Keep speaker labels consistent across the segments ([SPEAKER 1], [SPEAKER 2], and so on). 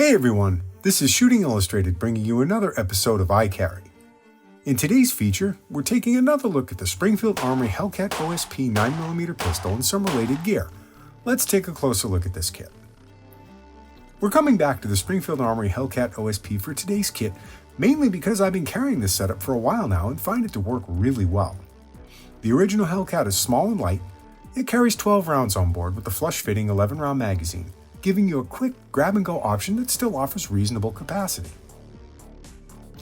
[SPEAKER 1] Hey everyone, this is Shooting Illustrated bringing you another episode of iCarry. In today's feature, we're taking another look at the Springfield Armory Hellcat OSP 9mm pistol and some related gear. Let's take a closer look at this kit. We're coming back to the Springfield Armory Hellcat OSP for today's kit, mainly because I've been carrying this setup for a while now and find it to work really well. The original Hellcat is small and light. It carries 12 rounds on board with a flush-fitting 11-round magazine, giving you a quick grab-and-go option that still offers reasonable capacity.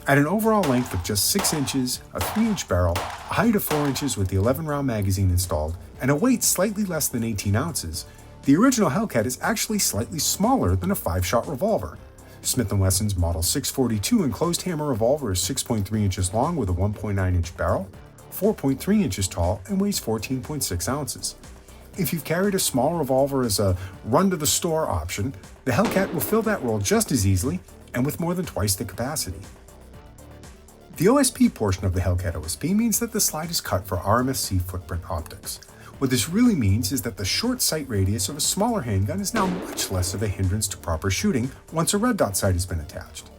[SPEAKER 1] At an overall length of just 6 inches, a 3-inch barrel, a height of 4 inches with the 11-round magazine installed, and a weight slightly less than 18 ounces, the original Hellcat is actually slightly smaller than a 5-shot revolver. Smith & Wesson's Model 642 enclosed hammer revolver is 6.3 inches long with a 1.9-inch barrel, 4.3 inches tall, and weighs 14.6 ounces. If you've carried a small revolver as a run-to-the-store option, the Hellcat will fill that role just as easily and with more than twice the capacity. The OSP portion of the Hellcat OSP means that the slide is cut for RMSC footprint optics. What this really means is that the short sight radius of a smaller handgun is now much less of a hindrance to proper shooting once a red dot sight has been attached.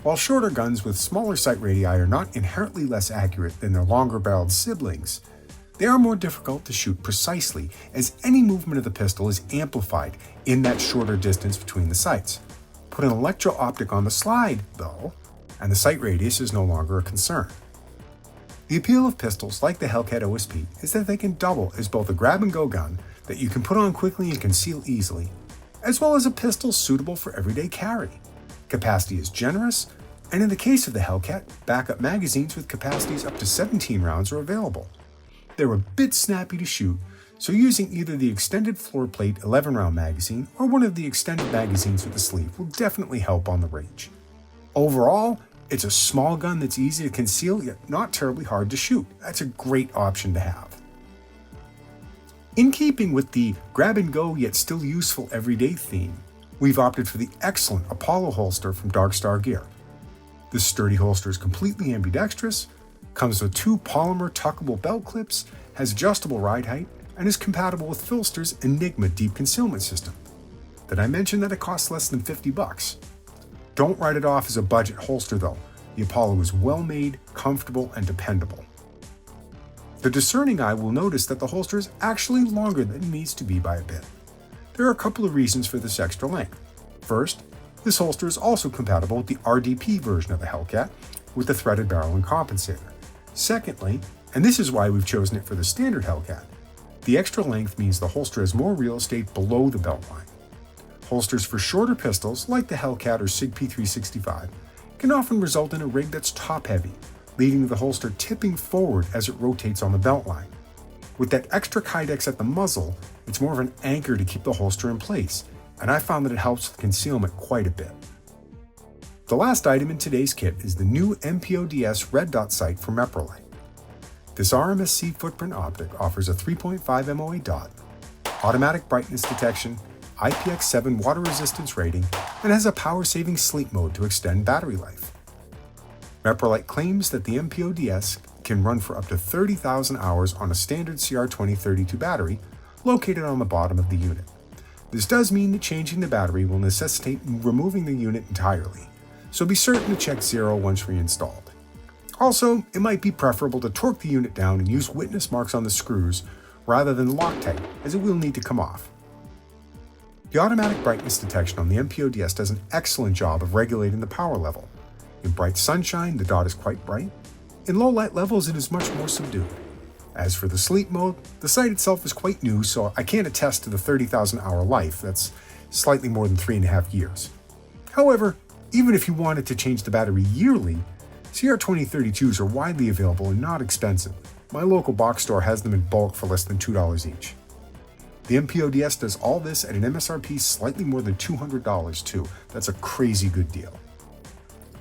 [SPEAKER 1] While shorter guns with smaller sight radii are not inherently less accurate than their longer-barreled siblings, they are more difficult to shoot precisely, as any movement of the pistol is amplified in that shorter distance between the sights. Put an electro-optic on the slide, though, and the sight radius is no longer a concern. The appeal of pistols like the Hellcat OSP is that they can double as both a grab-and-go gun that you can put on quickly and conceal easily, as well as a pistol suitable for everyday carry. Capacity is generous, and in the case of the Hellcat, backup magazines with capacities up to 17 rounds are available. They're a bit snappy to shoot, so using either the extended floor plate 11-round magazine or one of the extended magazines with the sleeve will definitely help on the range. Overall, it's a small gun that's easy to conceal yet not terribly hard to shoot. That's a great option to have. In keeping with the grab-and-go yet still useful everyday theme, we've opted for the excellent Apollo holster from Dark Star Gear. This sturdy holster is completely ambidextrous, comes with 2 polymer tuckable belt clips, has adjustable ride height, and is compatible with Filster's Enigma deep concealment system. Did I mention that it costs less than $50? Don't write it off as a budget holster though. The Apollo is well made, comfortable, and dependable. The discerning eye will notice that the holster is actually longer than it needs to be by a bit. There are a couple of reasons for this extra length. First, this holster is also compatible with the RDP version of the Hellcat with the threaded barrel and compensator. Secondly, and this is why we've chosen it for the standard Hellcat, the extra length means the holster has more real estate below the belt line. Holsters for shorter pistols, like the Hellcat or SIG P365, can often result in a rig that's top-heavy, leading to the holster tipping forward as it rotates on the belt line. With that extra kydex at the muzzle, it's more of an anchor to keep the holster in place, and I found that it helps with concealment quite a bit. The last item in today's kit is the new MPO-DS red dot sight from Meprolight. This RMSC footprint optic offers a 3.5 MOA dot, automatic brightness detection, IPX7 water resistance rating, and has a power-saving sleep mode to extend battery life. Meprolight claims that the MPO-DS can run for up to 30,000 hours on a standard CR2032 battery located on the bottom of the unit. This does mean that changing the battery will necessitate removing the unit entirely, so be certain to check zero once reinstalled. Also, it might be preferable to torque the unit down and use witness marks on the screws rather than Loctite, as it will need to come off. The automatic brightness detection on the MPO-DS does an excellent job of regulating the power level. In bright sunshine, the dot is quite bright. In low light levels, it is much more subdued. As for the sleep mode, the sight itself is quite new, so I can't attest to the 30,000 hour life. That's slightly more than 3.5 years. However, even if you wanted to change the battery yearly, CR2032s are widely available and not expensive. My local box store has them in bulk for less than $2 each. The MPO-DS does all this at an MSRP slightly more than $200 too. That's a crazy good deal.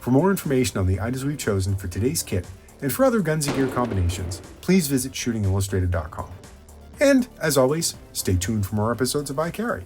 [SPEAKER 1] For more information on the items we've chosen for today's kit and for other guns and gear combinations, please visit shootingillustrated.com. And, as always, stay tuned for more episodes of iCarry.